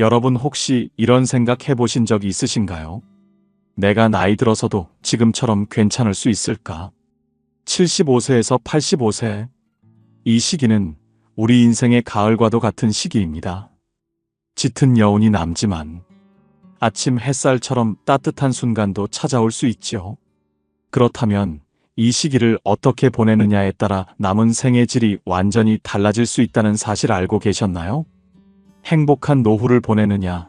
여러분 혹시 이런 생각 해보신 적 있으신가요? 내가 나이 들어서도 지금처럼 괜찮을 수 있을까? 75세에서 85세. 이 시기는 우리 인생의 가을과도 같은 시기입니다. 짙은 여운이 남지만 아침 햇살처럼 따뜻한 순간도 찾아올 수 있죠. 그렇다면 이 시기를 어떻게 보내느냐에 따라 남은 생의 질이 완전히 달라질 수 있다는 사실 알고 계셨나요? 행복한 노후를 보내느냐,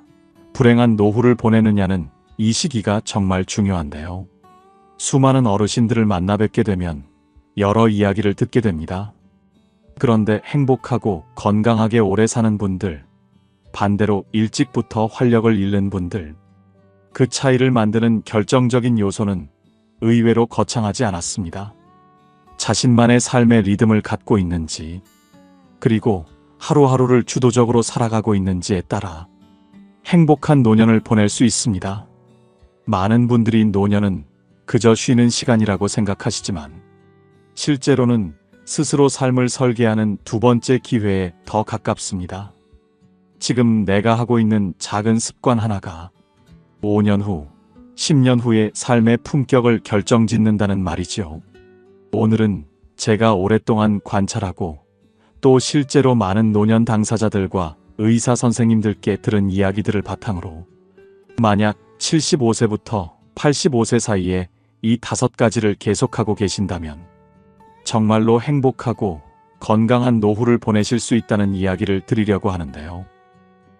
불행한 노후를 보내느냐는 이 시기가 정말 중요한데요. 수많은 어르신들을 만나 뵙게 되면 여러 이야기를 듣게 됩니다. 그런데 행복하고 건강하게 오래 사는 분들, 반대로 일찍부터 활력을 잃는 분들, 그 차이를 만드는 결정적인 요소는 의외로 거창하지 않았습니다. 자신만의 삶의 리듬을 갖고 있는지, 그리고 하루하루를 주도적으로 살아가고 있는지에 따라 행복한 노년을 보낼 수 있습니다. 많은 분들이 노년은 그저 쉬는 시간이라고 생각하시지만 실제로는 스스로 삶을 설계하는 두 번째 기회에 더 가깝습니다. 지금 내가 하고 있는 작은 습관 하나가 5년 후, 10년 후의 삶의 품격을 결정짓는다는 말이죠. 오늘은 제가 오랫동안 관찰하고 또 실제로 많은 노년 당사자들과 의사 선생님들께 들은 이야기들을 바탕으로 만약 75세부터 85세 사이에 이 5가지를 계속하고 계신다면 정말로 행복하고 건강한 노후를 보내실 수 있다는 이야기를 드리려고 하는데요.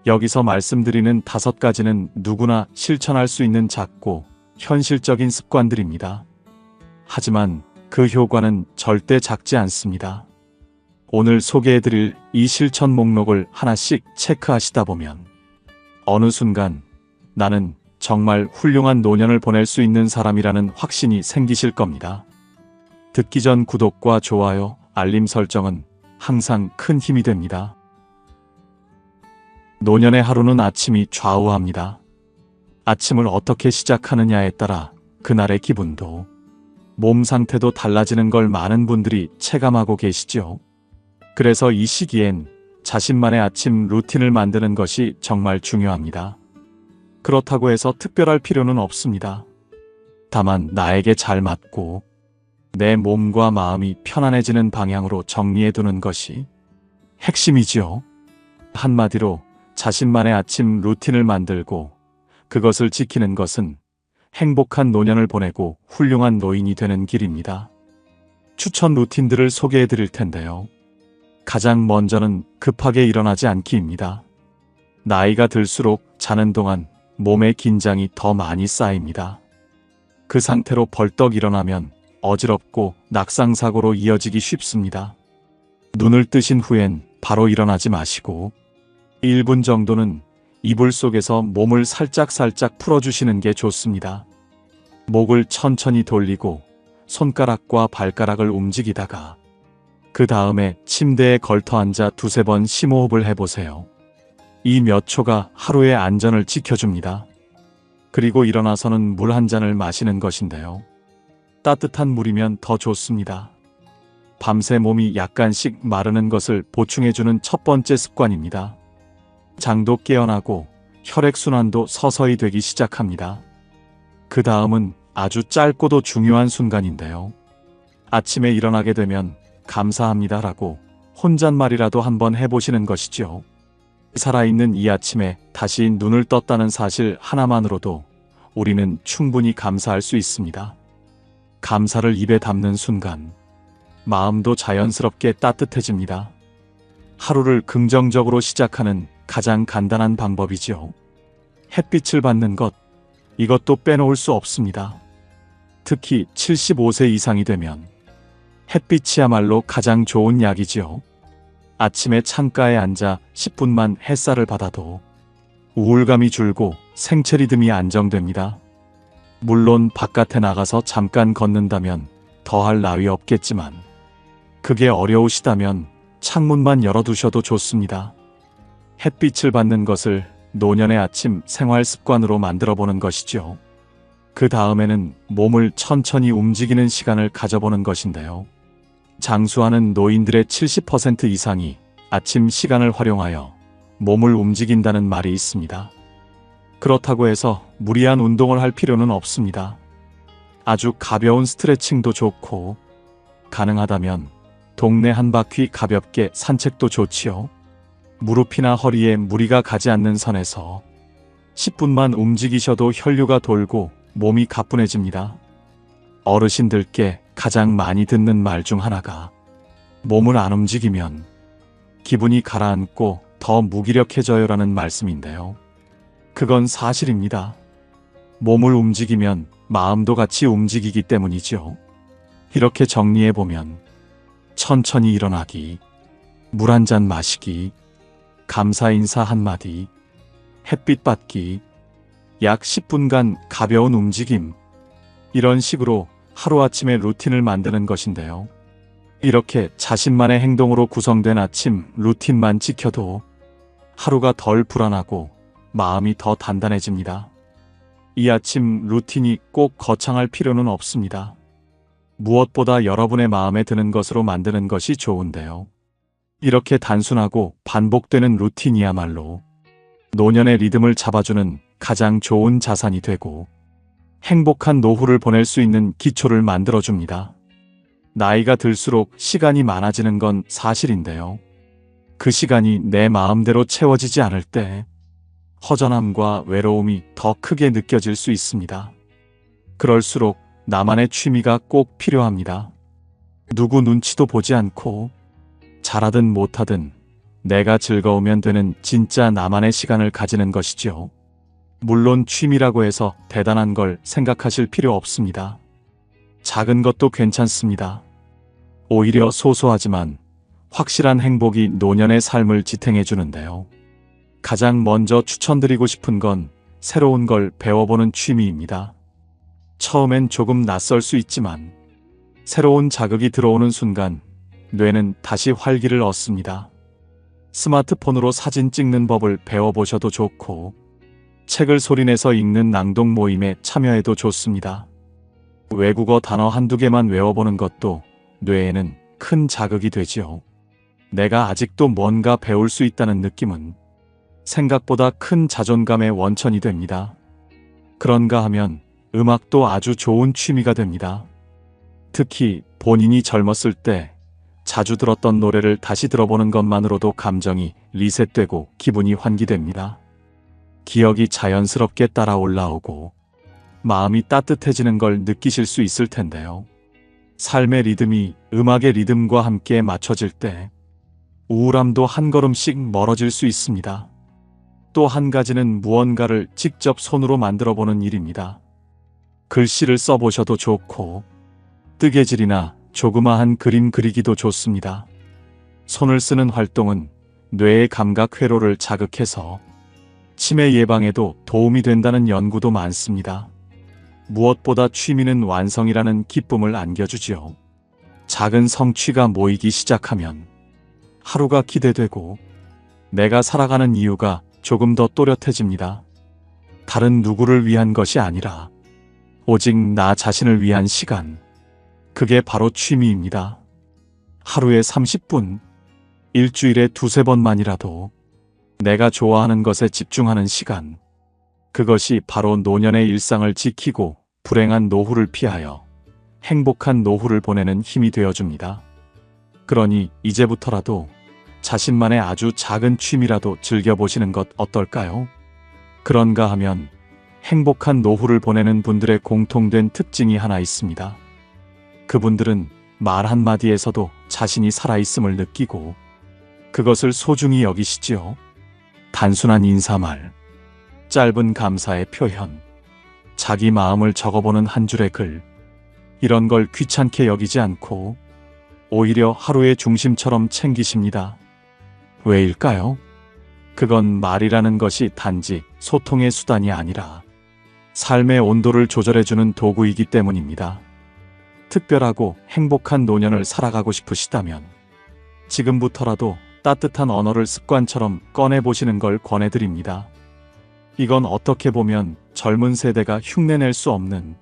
여기서 말씀드리는 5가지는 누구나 실천할 수 있는 작고 현실적인 습관들입니다. 하지만 그 효과는 절대 작지 않습니다. 오늘 소개해드릴 이 실천 목록을 하나씩 체크하시다 보면 어느 순간 나는 정말 훌륭한 노년을 보낼 수 있는 사람이라는 확신이 생기실 겁니다. 듣기 전 구독과 좋아요, 알림 설정은 항상 큰 힘이 됩니다. 노년의 하루는 아침이 좌우합니다. 아침을 어떻게 시작하느냐에 따라 그날의 기분도, 몸 상태도 달라지는 걸 많은 분들이 체감하고 계시죠. 그래서 이 시기엔 자신만의 아침 루틴을 만드는 것이 정말 중요합니다. 그렇다고 해서 특별할 필요는 없습니다. 다만 나에게 잘 맞고 내 몸과 마음이 편안해지는 방향으로 정리해두는 것이 핵심이지요. 한마디로 자신만의 아침 루틴을 만들고 그것을 지키는 것은 행복한 노년을 보내고 훌륭한 노인이 되는 길입니다. 추천 루틴들을 소개해 드릴 텐데요. 가장 먼저는 급하게 일어나지 않기입니다. 나이가 들수록 자는 동안 몸의 긴장이 더 많이 쌓입니다. 그 상태로 벌떡 일어나면 어지럽고 낙상사고로 이어지기 쉽습니다. 눈을 뜨신 후엔 바로 일어나지 마시고 1분 정도는 이불 속에서 몸을 살짝살짝 풀어주시는 게 좋습니다. 목을 천천히 돌리고 손가락과 발가락을 움직이다가 그 다음에 침대에 걸터 앉아 2~3번 심호흡을 해보세요. 이 몇 초가 하루의 안전을 지켜줍니다. 그리고 일어나서는 물 한 잔을 마시는 것인데요. 따뜻한 물이면 더 좋습니다. 밤새 몸이 약간씩 마르는 것을 보충해주는 첫 번째 습관입니다. 장도 깨어나고 혈액순환도 서서히 되기 시작합니다. 그 다음은 아주 짧고도 중요한 순간인데요. 아침에 일어나게 되면 감사합니다라고 혼잣말이라도 한번 해보시는 것이죠. 살아있는 이 아침에 다시 눈을 떴다는 사실 하나만으로도 우리는 충분히 감사할 수 있습니다. 감사를 입에 담는 순간 마음도 자연스럽게 따뜻해집니다. 하루를 긍정적으로 시작하는 가장 간단한 방법이죠. 햇빛을 받는 것, 이것도 빼놓을 수 없습니다. 특히 75세 이상이 되면 햇빛이야말로 가장 좋은 약이지요. 아침에 창가에 앉아 10분만 햇살을 받아도 우울감이 줄고 생체 리듬이 안정됩니다. 물론 바깥에 나가서 잠깐 걷는다면 더할 나위 없겠지만 그게 어려우시다면 창문만 열어두셔도 좋습니다. 햇빛을 받는 것을 노년의 아침 생활 습관으로 만들어보는 것이죠. 그 다음에는 몸을 천천히 움직이는 시간을 가져보는 것인데요. 장수하는 노인들의 70% 이상이 아침 시간을 활용하여 몸을 움직인다는 말이 있습니다. 그렇다고 해서 무리한 운동을 할 필요는 없습니다. 아주 가벼운 스트레칭도 좋고, 가능하다면 동네 한 바퀴 가볍게 산책도 좋지요. 무릎이나 허리에 무리가 가지 않는 선에서 10분만 움직이셔도 혈류가 돌고 몸이 가뿐해집니다. 어르신들께 가장 많이 듣는 말 중 하나가 몸을 안 움직이면 기분이 가라앉고 더 무기력해져요라는 말씀인데요. 그건 사실입니다. 몸을 움직이면 마음도 같이 움직이기 때문이죠. 이렇게 정리해보면 천천히 일어나기, 물 한 잔 마시기, 감사 인사 한마디, 햇빛 받기, 약 10분간 가벼운 움직임, 이런 식으로 하루아침에 루틴을 만드는 것인데요. 이렇게 자신만의 행동으로 구성된 아침 루틴만 지켜도 하루가 덜 불안하고 마음이 더 단단해집니다. 이 아침 루틴이 꼭 거창할 필요는 없습니다. 무엇보다 여러분의 마음에 드는 것으로 만드는 것이 좋은데요. 이렇게 단순하고 반복되는 루틴이야말로 노년의 리듬을 잡아주는 가장 좋은 자산이 되고 행복한 노후를 보낼 수 있는 기초를 만들어줍니다. 나이가 들수록 시간이 많아지는 건 사실인데요. 그 시간이 내 마음대로 채워지지 않을 때 허전함과 외로움이 더 크게 느껴질 수 있습니다. 그럴수록 나만의 취미가 꼭 필요합니다. 누구 눈치도 보지 않고 잘하든 못하든 내가 즐거우면 되는 진짜 나만의 시간을 가지는 것이죠. 물론 취미라고 해서 대단한 걸 생각하실 필요 없습니다. 작은 것도 괜찮습니다. 오히려 소소하지만 확실한 행복이 노년의 삶을 지탱해 주는데요. 가장 먼저 추천드리고 싶은 건 새로운 걸 배워보는 취미입니다. 처음엔 조금 낯설 수 있지만 새로운 자극이 들어오는 순간 뇌는 다시 활기를 얻습니다. 스마트폰으로 사진 찍는 법을 배워보셔도 좋고 책을 소리내서 읽는 낭독 모임에 참여해도 좋습니다. 외국어 단어 한두 개만 외워보는 것도 뇌에는 큰 자극이 되지요. 내가 아직도 뭔가 배울 수 있다는 느낌은 생각보다 큰 자존감의 원천이 됩니다. 그런가 하면 음악도 아주 좋은 취미가 됩니다. 특히 본인이 젊었을 때 자주 들었던 노래를 다시 들어보는 것만으로도 감정이 리셋되고 기분이 환기됩니다. 기억이 자연스럽게 따라 올라오고 마음이 따뜻해지는 걸 느끼실 수 있을 텐데요. 삶의 리듬이 음악의 리듬과 함께 맞춰질 때 우울함도 한 걸음씩 멀어질 수 있습니다. 또 한 가지는 무언가를 직접 손으로 만들어 보는 일입니다. 글씨를 써보셔도 좋고 뜨개질이나 조그마한 그림 그리기도 좋습니다. 손을 쓰는 활동은 뇌의 감각 회로를 자극해서 치매 예방에도 도움이 된다는 연구도 많습니다. 무엇보다 취미는 완성이라는 기쁨을 안겨주지요. 작은 성취가 모이기 시작하면 하루가 기대되고 내가 살아가는 이유가 조금 더 또렷해집니다. 다른 누구를 위한 것이 아니라 오직 나 자신을 위한 시간. 그게 바로 취미입니다. 하루에 30분, 일주일에 두세 번만이라도 내가 좋아하는 것에 집중하는 시간. 그것이 바로 노년의 일상을 지키고 불행한 노후를 피하여 행복한 노후를 보내는 힘이 되어줍니다. 그러니 이제부터라도 자신만의 아주 작은 취미라도 즐겨보시는 것 어떨까요? 그런가 하면 행복한 노후를 보내는 분들의 공통된 특징이 하나 있습니다. 그분들은 말 한마디에서도 자신이 살아있음을 느끼고 그것을 소중히 여기시지요. 단순한 인사말, 짧은 감사의 표현, 자기 마음을 적어보는 한 줄의 글, 이런 걸 귀찮게 여기지 않고 오히려 하루의 중심처럼 챙기십니다. 왜일까요? 그건 말이라는 것이 단지 소통의 수단이 아니라 삶의 온도를 조절해주는 도구이기 때문입니다. 특별하고 행복한 노년을 살아가고 싶으시다면 지금부터라도 따뜻한 언어를 습관처럼 꺼내보시는 걸 권해드립니다. 이건 어떻게 보면 젊은 세대가 흉내낼 수 없는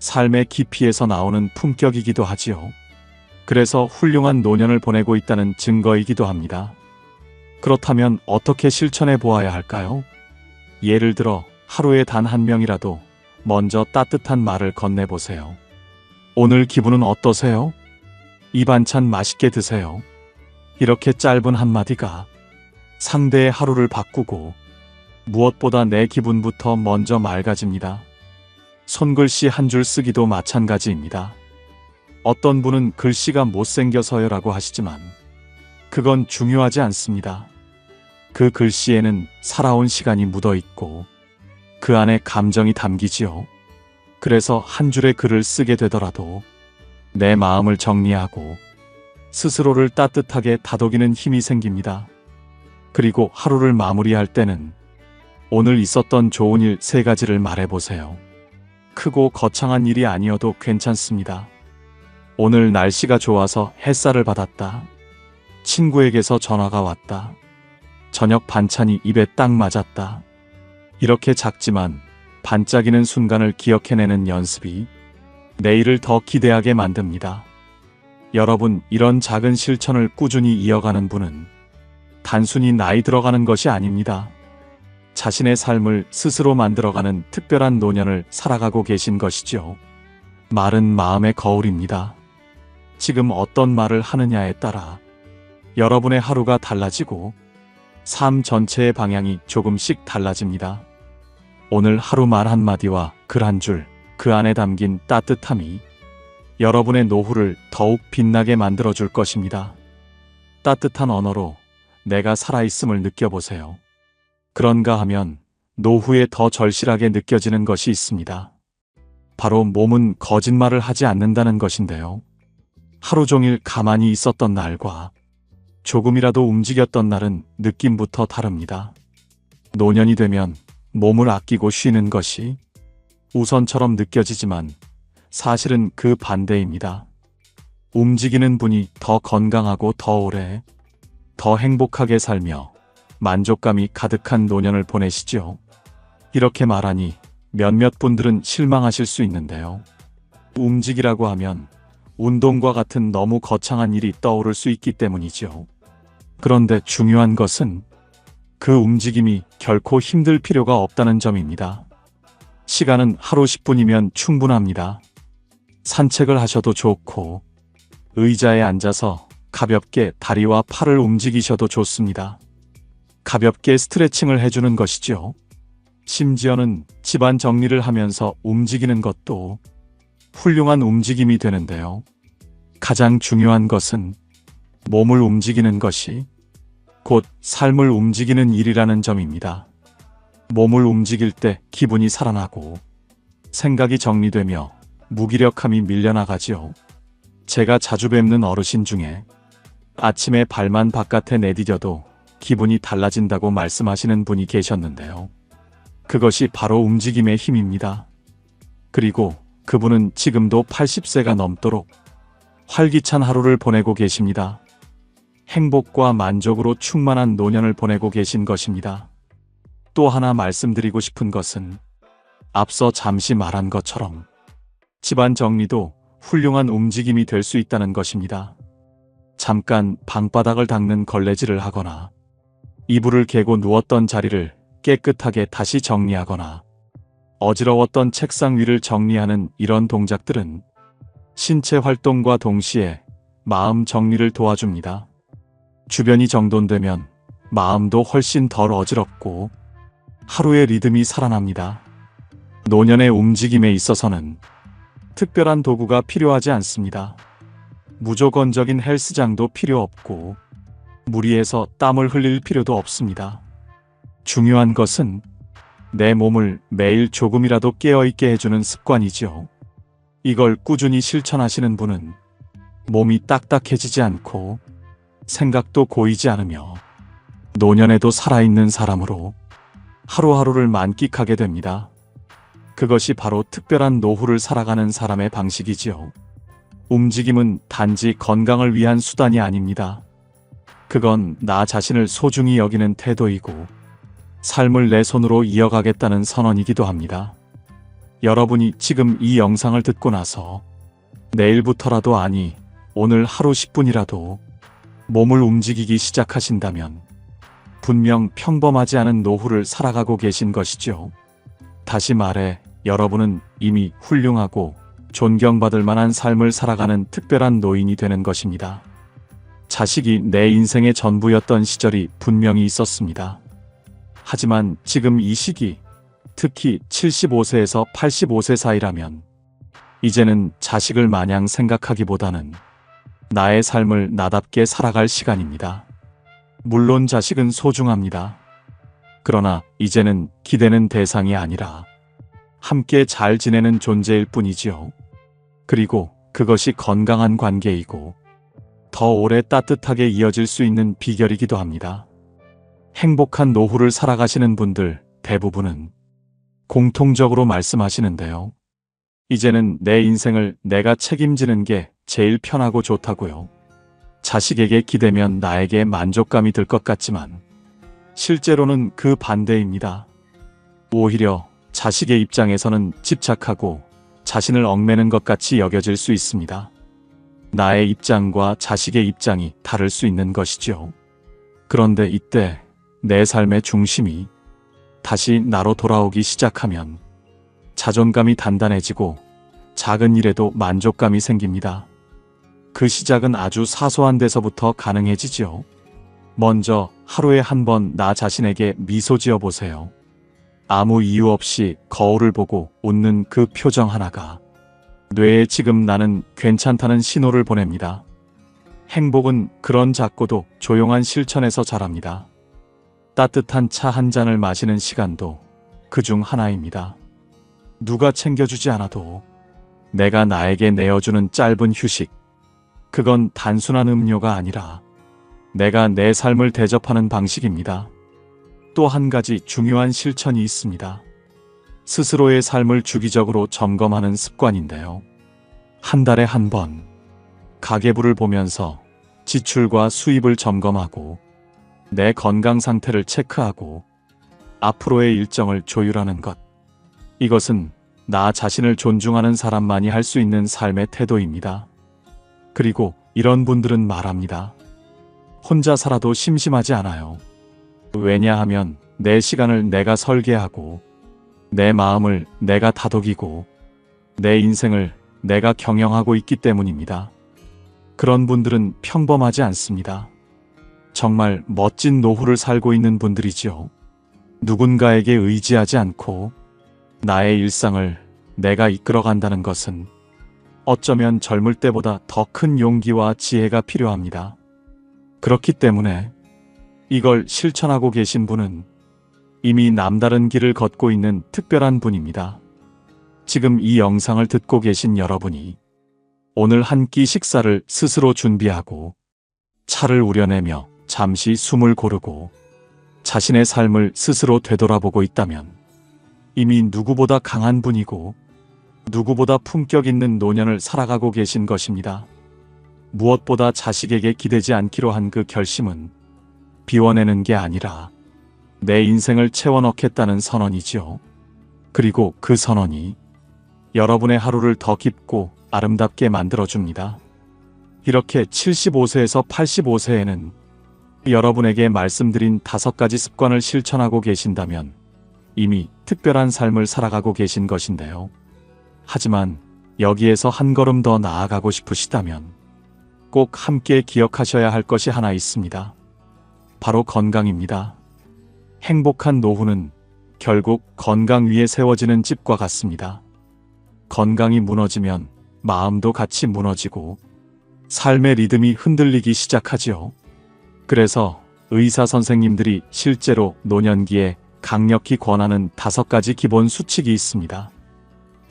삶의 깊이에서 나오는 품격이기도 하지요. 그래서 훌륭한 노년을 보내고 있다는 증거이기도 합니다. 그렇다면 어떻게 실천해 보아야 할까요? 예를 들어 하루에 단 한 명이라도 먼저 따뜻한 말을 건네보세요. 오늘 기분은 어떠세요? 이 반찬 맛있게 드세요. 이렇게 짧은 한마디가 상대의 하루를 바꾸고 무엇보다 내 기분부터 먼저 맑아집니다. 손글씨 한 줄 쓰기도 마찬가지입니다. 어떤 분은 글씨가 못생겨서요라고 하시지만 그건 중요하지 않습니다. 그 글씨에는 살아온 시간이 묻어 있고 그 안에 감정이 담기지요. 그래서 한 줄의 글을 쓰게 되더라도 내 마음을 정리하고 스스로를 따뜻하게 다독이는 힘이 생깁니다. 그리고 하루를 마무리할 때는 오늘 있었던 좋은 일 3가지를 말해보세요. 크고 거창한 일이 아니어도 괜찮습니다. 오늘 날씨가 좋아서 햇살을 받았다. 친구에게서 전화가 왔다. 저녁 반찬이 입에 딱 맞았다. 이렇게 작지만 반짝이는 순간을 기억해내는 연습이 내일을 더 기대하게 만듭니다. 여러분, 이런 작은 실천을 꾸준히 이어가는 분은 단순히 나이 들어가는 것이 아닙니다. 자신의 삶을 스스로 만들어가는 특별한 노년을 살아가고 계신 것이죠. 말은 마음의 거울입니다. 지금 어떤 말을 하느냐에 따라 여러분의 하루가 달라지고 삶 전체의 방향이 조금씩 달라집니다. 오늘 하루 말 한마디와 글 한 줄, 그 안에 담긴 따뜻함이 여러분의 노후를 더욱 빛나게 만들어줄 것입니다. 따뜻한 언어로 내가 살아있음을 느껴보세요. 그런가 하면 노후에 더 절실하게 느껴지는 것이 있습니다. 바로 몸은 거짓말을 하지 않는다는 것인데요. 하루 종일 가만히 있었던 날과 조금이라도 움직였던 날은 느낌부터 다릅니다. 노년이 되면 몸을 아끼고 쉬는 것이 우선처럼 느껴지지만 사실은 그 반대입니다. 움직이는 분이 더 건강하고 더 오래, 더 행복하게 살며 만족감이 가득한 노년을 보내시죠. 이렇게 말하니 몇몇 분들은 실망하실 수 있는데요. 움직이라고 하면 운동과 같은 너무 거창한 일이 떠오를 수 있기 때문이죠. 그런데 중요한 것은 그 움직임이 결코 힘들 필요가 없다는 점입니다. 시간은 하루 10분이면 충분합니다. 산책을 하셔도 좋고 의자에 앉아서 가볍게 다리와 팔을 움직이셔도 좋습니다. 가볍게 스트레칭을 해주는 것이죠. 심지어는 집안 정리를 하면서 움직이는 것도 훌륭한 움직임이 되는데요. 가장 중요한 것은 몸을 움직이는 것이 곧 삶을 움직이는 일이라는 점입니다. 몸을 움직일 때 기분이 살아나고 생각이 정리되며 무기력함이 밀려나가지요. 제가 자주 뵙는 어르신 중에 아침에 발만 바깥에 내디뎌도 기분이 달라진다고 말씀하시는 분이 계셨는데요. 그것이 바로 움직임의 힘입니다. 그리고 그분은 지금도 80세가 넘도록 활기찬 하루를 보내고 계십니다. 행복과 만족으로 충만한 노년을 보내고 계신 것입니다. 또 하나 말씀드리고 싶은 것은 앞서 잠시 말한 것처럼 집안 정리도 훌륭한 움직임이 될 수 있다는 것입니다. 잠깐 방바닥을 닦는 걸레질을 하거나 이불을 개고 누웠던 자리를 깨끗하게 다시 정리하거나 어지러웠던 책상 위를 정리하는 이런 동작들은 신체 활동과 동시에 마음 정리를 도와줍니다. 주변이 정돈되면 마음도 훨씬 덜 어지럽고 하루의 리듬이 살아납니다. 노년의 움직임에 있어서는 특별한 도구가 필요하지 않습니다. 무조건적인 헬스장도 필요 없고 무리해서 땀을 흘릴 필요도 없습니다. 중요한 것은 내 몸을 매일 조금이라도 깨어있게 해주는 습관이죠. 이걸 꾸준히 실천하시는 분은 몸이 딱딱해지지 않고 생각도 고이지 않으며 노년에도 살아있는 사람으로 하루하루를 만끽하게 됩니다. 그것이 바로 특별한 노후를 살아가는 사람의 방식이지요. 움직임은 단지 건강을 위한 수단이 아닙니다. 그건 나 자신을 소중히 여기는 태도이고 삶을 내 손으로 이어가겠다는 선언이기도 합니다. 여러분이 지금 이 영상을 듣고 나서 내일부터라도 아니 오늘 하루 10분이라도 몸을 움직이기 시작하신다면 분명 평범하지 않은 노후를 살아가고 계신 것이죠. 다시 말해, 여러분은 이미 훌륭하고 존경받을 만한 삶을 살아가는 특별한 노인이 되는 것입니다. 자식이 내 인생의 전부였던 시절이 분명히 있었습니다. 하지만 지금 이 시기, 특히 75세에서 85세 사이라면 이제는 자식을 마냥 생각하기보다는 나의 삶을 나답게 살아갈 시간입니다. 물론 자식은 소중합니다. 그러나 이제는 기대는 대상이 아니라 함께 잘 지내는 존재일 뿐이지요. 그리고 그것이 건강한 관계이고 더 오래 따뜻하게 이어질 수 있는 비결이기도 합니다. 행복한 노후를 살아가시는 분들 대부분은 공통적으로 말씀하시는데요. 이제는 내 인생을 내가 책임지는 게 제일 편하고 좋다고요. 자식에게 기대면 나에게 만족감이 들 것 같지만 실제로는 그 반대입니다. 오히려 자식의 입장에서는 집착하고 자신을 얽매는 것 같이 여겨질 수 있습니다. 나의 입장과 자식의 입장이 다를 수 있는 것이죠. 그런데 이때 내 삶의 중심이 다시 나로 돌아오기 시작하면 자존감이 단단해지고 작은 일에도 만족감이 생깁니다. 그 시작은 아주 사소한 데서부터 가능해지죠. 먼저 하루에 한 번 나 자신에게 미소 지어 보세요. 아무 이유 없이 거울을 보고 웃는 그 표정 하나가 뇌에 지금 나는 괜찮다는 신호를 보냅니다. 행복은 그런 작고도 조용한 실천에서 자랍니다. 따뜻한 차 한 잔을 마시는 시간도 그중 하나입니다. 누가 챙겨주지 않아도 내가 나에게 내어주는 짧은 휴식. 그건 단순한 음료가 아니라 내가 내 삶을 대접하는 방식입니다. 또 한 가지 중요한 실천이 있습니다. 스스로의 삶을 주기적으로 점검하는 습관인데요. 한 달에 한 번 가계부를 보면서 지출과 수입을 점검하고 내 건강 상태를 체크하고 앞으로의 일정을 조율하는 것. 이것은 나 자신을 존중하는 사람만이 할 수 있는 삶의 태도입니다. 그리고 이런 분들은 말합니다. 혼자 살아도 심심하지 않아요. 왜냐하면 내 시간을 내가 설계하고 내 마음을 내가 다독이고 내 인생을 내가 경영하고 있기 때문입니다. 그런 분들은 평범하지 않습니다. 정말 멋진 노후를 살고 있는 분들이지요. 누군가에게 의지하지 않고 나의 일상을 내가 이끌어간다는 것은 어쩌면 젊을 때보다 더 큰 용기와 지혜가 필요합니다. 그렇기 때문에 이걸 실천하고 계신 분은 이미 남다른 길을 걷고 있는 특별한 분입니다. 지금 이 영상을 듣고 계신 여러분이 오늘 한 끼 식사를 스스로 준비하고 차를 우려내며 잠시 숨을 고르고 자신의 삶을 스스로 되돌아보고 있다면 이미 누구보다 강한 분이고 누구보다 품격 있는 노년을 살아가고 계신 것입니다. 무엇보다 자식에게 기대지 않기로 한 그 결심은 비워내는 게 아니라 내 인생을 채워넣겠다는 선언이지요. 그리고 그 선언이 여러분의 하루를 더 깊고 아름답게 만들어줍니다. 이렇게 75세에서 85세에는 여러분에게 말씀드린 5가지 습관을 실천하고 계신다면 이미 특별한 삶을 살아가고 계신 것인데요. 하지만 여기에서 한 걸음 더 나아가고 싶으시다면 꼭 함께 기억하셔야 할 것이 하나 있습니다. 바로 건강입니다. 행복한 노후는 결국 건강 위에 세워지는 집과 같습니다. 건강이 무너지면 마음도 같이 무너지고 삶의 리듬이 흔들리기 시작하지요. 그래서 의사 선생님들이 실제로 노년기에 강력히 권하는 5가지 기본 수칙이 있습니다.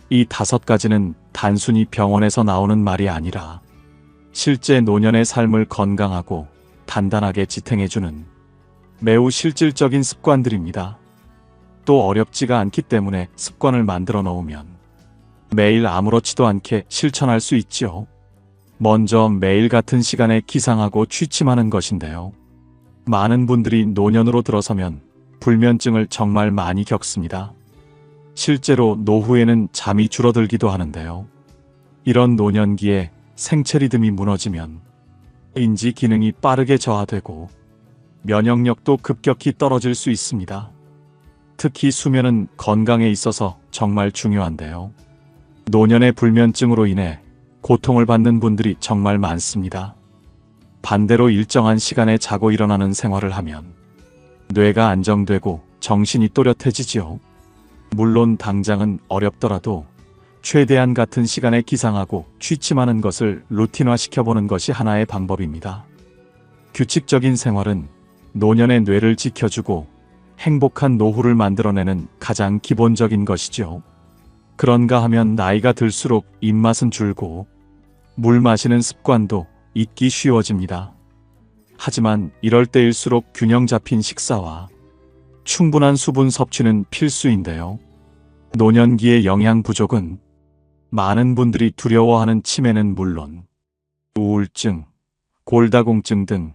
이 5가지는 단순히 병원에서 나오는 말이 아니라 실제 노년의 삶을 건강하고 단단하게 지탱해주는 매우 실질적인 습관들입니다. 또 어렵지가 않기 때문에 습관을 만들어 놓으면 매일 아무렇지도 않게 실천할 수 있죠. 먼저 매일 같은 시간에 기상하고 취침하는 것인데요. 많은 분들이 노년으로 들어서면 불면증을 정말 많이 겪습니다. 실제로 노후에는 잠이 줄어들기도 하는데요. 이런 노년기에 생체 리듬이 무너지면 인지 기능이 빠르게 저하되고 면역력도 급격히 떨어질 수 있습니다. 특히 수면은 건강에 있어서 정말 중요한데요. 노년의 불면증으로 인해 고통을 받는 분들이 정말 많습니다. 반대로 일정한 시간에 자고 일어나는 생활을 하면 뇌가 안정되고 정신이 또렷해지지요. 물론 당장은 어렵더라도 최대한 같은 시간에 기상하고 취침하는 것을 루틴화시켜보는 것이 하나의 방법입니다. 규칙적인 생활은 노년의 뇌를 지켜주고 행복한 노후를 만들어내는 가장 기본적인 것이죠. 그런가 하면 나이가 들수록 입맛은 줄고 물 마시는 습관도 잊기 쉬워집니다. 하지만 이럴 때일수록 균형 잡힌 식사와 충분한 수분 섭취는 필수인데요. 노년기의 영양 부족은 많은 분들이 두려워하는 치매는 물론 우울증, 골다공증 등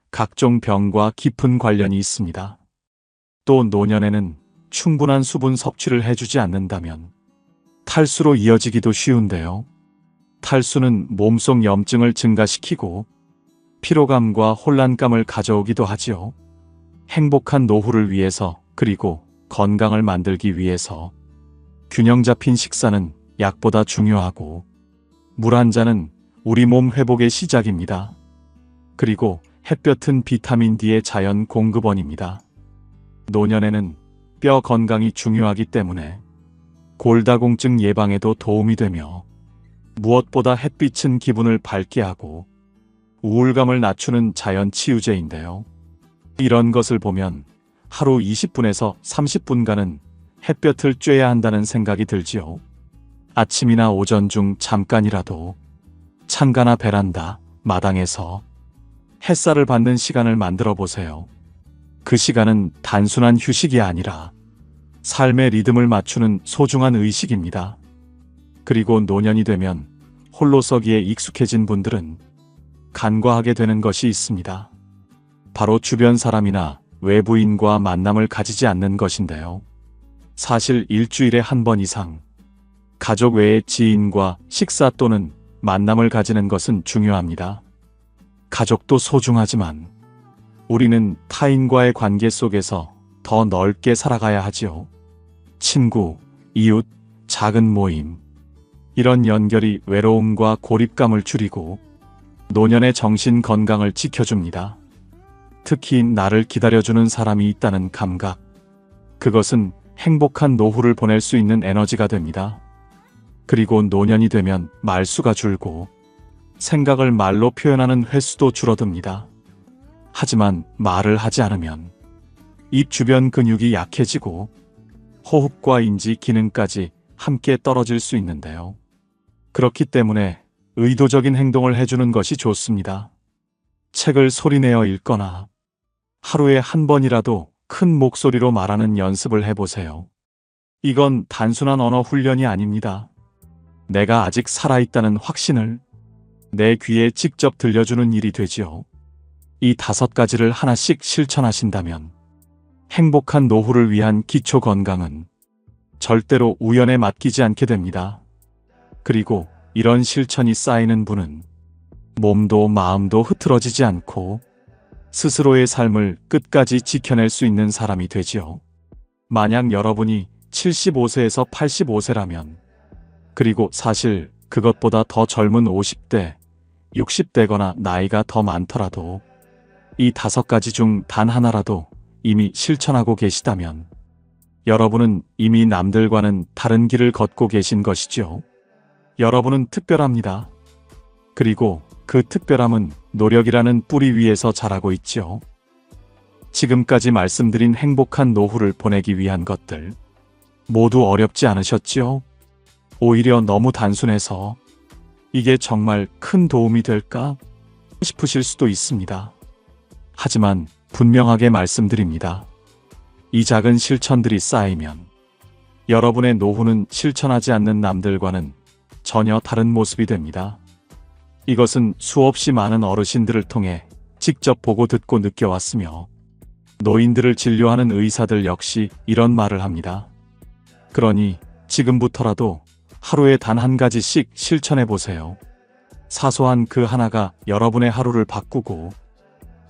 각종 병과 깊은 관련이 있습니다. 또 노년에는 충분한 수분 섭취를 해주지 않는다면 탈수로 이어지기도 쉬운데요. 탈수는 몸속 염증을 증가시키고 피로감과 혼란감을 가져오기도 하지요. 행복한 노후를 위해서 그리고 건강을 만들기 위해서 균형 잡힌 식사는 약보다 중요하고 물 한 잔은 우리 몸 회복의 시작입니다. 그리고 햇볕은 비타민 D의 자연 공급원입니다. 노년에는 뼈 건강이 중요하기 때문에 골다공증 예방에도 도움이 되며 무엇보다 햇빛은 기분을 밝게 하고 우울감을 낮추는 자연 치유제인데요. 이런 것을 보면 하루 20분에서 30분간은 햇볕을 쬐야 한다는 생각이 들지요. 아침이나 오전 중 잠깐이라도 창가나 베란다, 마당에서 햇살을 받는 시간을 만들어 보세요. 그 시간은 단순한 휴식이 아니라 삶의 리듬을 맞추는 소중한 의식입니다. 그리고 노년이 되면 홀로서기에 익숙해진 분들은 간과하게 되는 것이 있습니다. 바로 주변 사람이나 외부인과 만남을 가지지 않는 것인데요. 사실 일주일에 한 번 이상 가족 외의 지인과 식사 또는 만남을 가지는 것은 중요합니다. 가족도 소중하지만 우리는 타인과의 관계 속에서 더 넓게 살아가야 하지요. 친구, 이웃, 작은 모임. 이런 연결이 외로움과 고립감을 줄이고 노년의 정신 건강을 지켜줍니다. 특히 나를 기다려주는 사람이 있다는 감각. 그것은 행복한 노후를 보낼 수 있는 에너지가 됩니다. 그리고 노년이 되면 말수가 줄고 생각을 말로 표현하는 횟수도 줄어듭니다. 하지만 말을 하지 않으면 입 주변 근육이 약해지고 호흡과 인지 기능까지 함께 떨어질 수 있는데요. 그렇기 때문에 의도적인 행동을 해주는 것이 좋습니다. 책을 소리내어 읽거나 하루에 한 번이라도 큰 목소리로 말하는 연습을 해보세요. 이건 단순한 언어 훈련이 아닙니다. 내가 아직 살아있다는 확신을 내 귀에 직접 들려주는 일이 되지요. 이 5가지를 하나씩 실천하신다면 행복한 노후를 위한 기초 건강은 절대로 우연에 맡기지 않게 됩니다. 그리고 이런 실천이 쌓이는 분은 몸도 마음도 흐트러지지 않고 스스로의 삶을 끝까지 지켜낼 수 있는 사람이 되지요. 만약 여러분이 75세에서 85세라면, 그리고 사실 그것보다 더 젊은 50대, 60대거나 나이가 더 많더라도 이 5가지 중 단 하나라도 이미 실천하고 계시다면 여러분은 이미 남들과는 다른 길을 걷고 계신 것이죠. 여러분은 특별합니다. 그리고 그 특별함은 노력이라는 뿌리 위에서 자라고 있죠. 지금까지 말씀드린 행복한 노후를 보내기 위한 것들 모두 어렵지 않으셨지요? 오히려 너무 단순해서 이게 정말 큰 도움이 될까 싶으실 수도 있습니다. 하지만 분명하게 말씀드립니다. 이 작은 실천들이 쌓이면 여러분의 노후는 실천하지 않는 남들과는 전혀 다른 모습이 됩니다. 이것은 수없이 많은 어르신들을 통해 직접 보고 듣고 느껴왔으며 노인들을 진료하는 의사들 역시 이런 말을 합니다. 그러니 지금부터라도 하루에 단 한 가지씩 실천해 보세요. 사소한 그 하나가 여러분의 하루를 바꾸고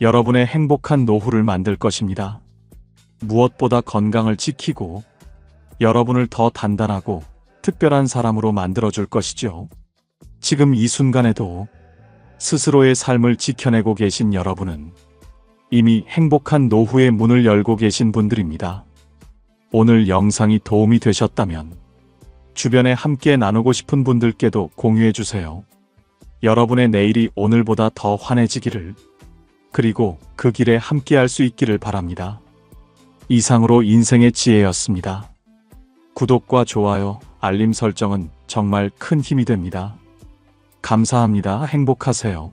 여러분의 행복한 노후를 만들 것입니다. 무엇보다 건강을 지키고 여러분을 더 단단하고 특별한 사람으로 만들어줄 것이죠. 지금 이 순간에도 스스로의 삶을 지켜내고 계신 여러분은 이미 행복한 노후의 문을 열고 계신 분들입니다. 오늘 영상이 도움이 되셨다면 주변에 함께 나누고 싶은 분들께도 공유해 주세요. 여러분의 내일이 오늘보다 더 환해지기를, 그리고 그 길에 함께 할 수 있기를 바랍니다. 이상으로 인생의 지혜였습니다. 구독과 좋아요, 알림 설정은 정말 큰 힘이 됩니다. 감사합니다. 행복하세요.